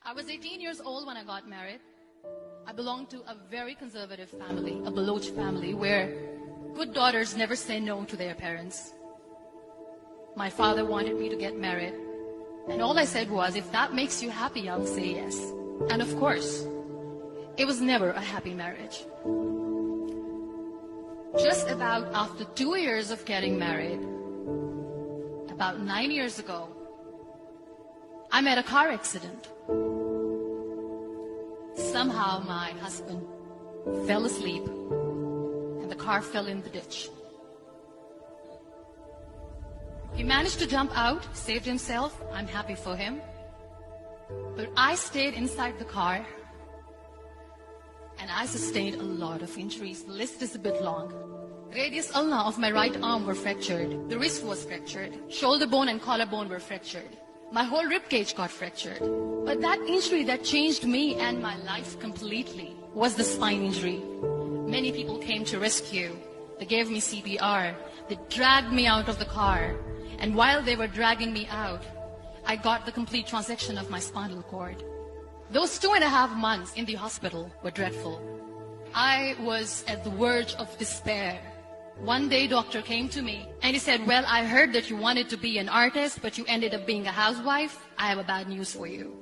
I was 18 years old when I got married. I belonged to a very conservative family, a Baloch family, where good daughters never say no to their parents. My father wanted me to get married, and all I said was, if that makes you happy, I'll say yes. And of course, it was never a happy marriage. Just about after 2 years of getting married, about 9 years ago, I met a car accident. Somehow my husband fell asleep and the car fell in the ditch. He managed to jump out, saved himself. I'm happy for him. But I stayed inside the car and I sustained a lot of injuries. The list is a bit long. Radius ulna of my right arm were fractured. The wrist was fractured. Shoulder bone and collarbone were fractured. My whole rib cage got fractured. But that injury that changed me and my life completely was the spine injury. Many people came to rescue. They gave me CPR. They dragged me out of the car. And while they were dragging me out, I got the complete transection of my spinal cord. Those 2.5 months in the hospital were dreadful. I was at the verge of despair. One day, doctor came to me and he said, well, I heard that you wanted to be an artist, but you ended up being a housewife. I have a bad news for you.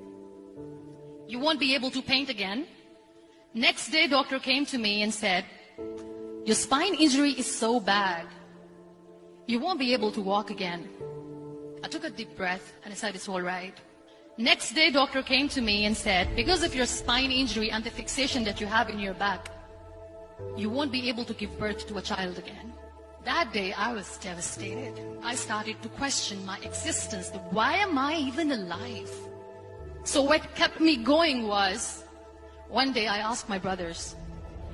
You won't be able to paint again. Next day, doctor came to me and said, your spine injury is so bad. You won't be able to walk again. I took a deep breath and I said, it's all right. Next day, doctor came to me and said, because of your spine injury and the fixation that you have in your back, you won't be able to give birth to a child again. That day, I was devastated. I started to question my existence. Why am I even alive? So what kept me going was, one day I asked my brothers,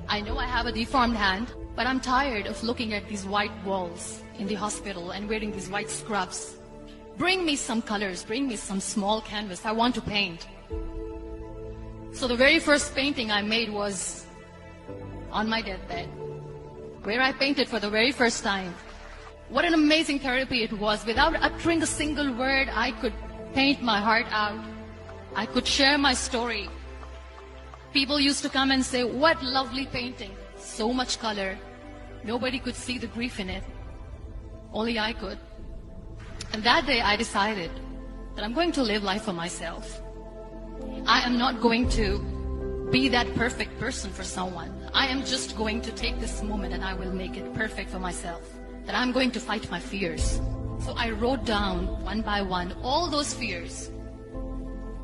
I know I have a deformed hand, but I'm tired of looking at these white walls in the hospital and wearing these white scrubs. Bring me some colors, bring me some small canvas. I want to paint. So the very first painting I made was on my deathbed, where I painted for the very first time. What an amazing therapy it was. Without uttering a single word, I could paint my heart out. I could share my story. People used to come and say, what lovely painting. So much color. Nobody could see the grief in it. Only I could. And that day I decided that I'm going to live life for myself. I am not going to be that perfect person for someone. I am just going to take this moment and I will make it perfect for myself. That I'm going to fight my fears. So I wrote down one by one all those fears.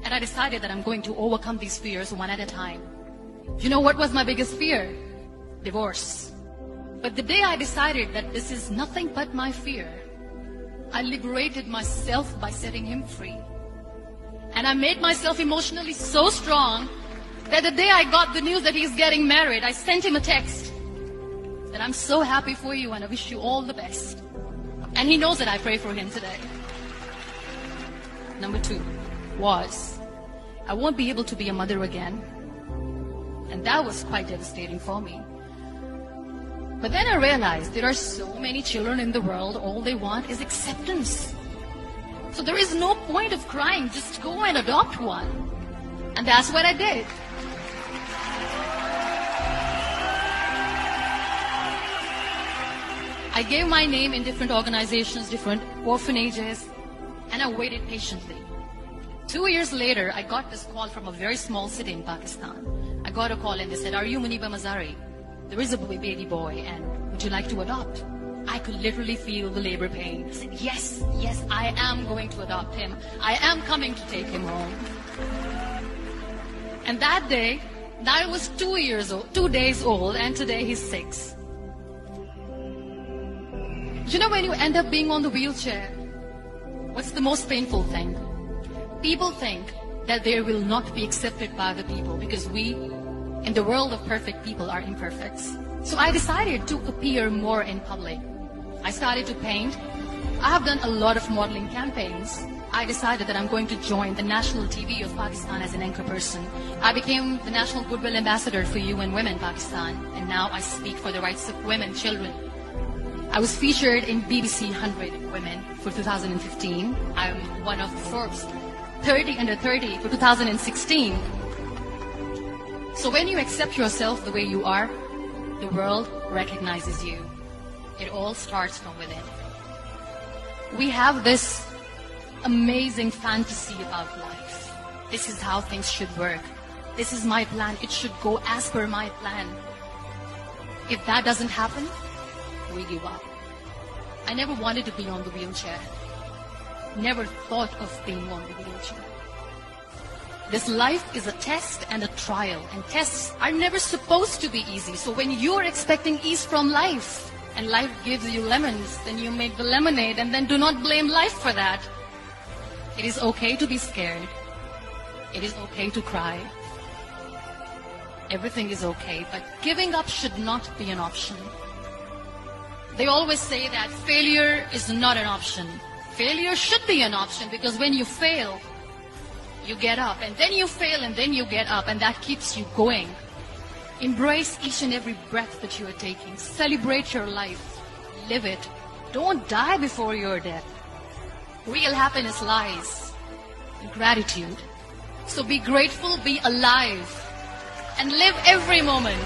And I decided that I'm going to overcome these fears one at a time. You know what was my biggest fear? Divorce. But the day I decided that this is nothing but my fear, I liberated myself by setting him free. And I made myself emotionally so strong that the day I got the news that he's getting married, I sent him a text that I'm so happy for you and I wish you all the best. And he knows that I pray for him today. Number 2 was, I won't be able to be a mother again. And that was quite devastating for me. But then I realized there are so many children in the world, all they want is acceptance. So there is no point of crying, just go and adopt one. And that's what I did. I gave my name in different organizations, different orphanages, and I waited patiently. 2 years later, I got this call from a very small city in Pakistan. I got a call and they said, are you Muniba Mazari? There is a baby boy and would you like to adopt? I could literally feel the labor pain. I said, yes, I am going to adopt him. I am coming to take him home. And that day, I was 2 days old, and today he's 6. You know, when you end up being on the wheelchair, what's the most painful thing? People think that they will not be accepted by the people because we, in the world of perfect people, are imperfects. So I decided to appear more in public. I started to paint. I have done a lot of modeling campaigns. I decided that I'm going to join the national TV of Pakistan as an anchor person. I became the National Goodwill Ambassador for UN Women Pakistan, and now I speak for the rights of women, children. I was featured in BBC 100 Women for 2015. I'm one of Forbes 30 under 30 for 2016. So when you accept yourself the way you are, the world recognizes you. It all starts from within. We have this amazing fantasy about life. This is how things should work. This is my plan. It should go as per my plan. If that doesn't happen, we give up. I never wanted to be on the wheelchair. Never thought of being on the wheelchair. This life is a test and a trial, and tests are never supposed to be easy. So when you're expecting ease from life, and life gives you lemons, then you make the lemonade, and then do not blame life for that. It is okay to be scared. It is okay to cry. Everything is okay, but giving up should not be an option. They always say that failure is not an option. Failure should be an option, because when you fail, you get up, and then you fail, and then you get up, and that keeps you going. Embrace each and every breath that you are taking. Celebrate your life. Live it. Don't die before your death. Real happiness lies in gratitude. So be grateful, be alive, and live every moment.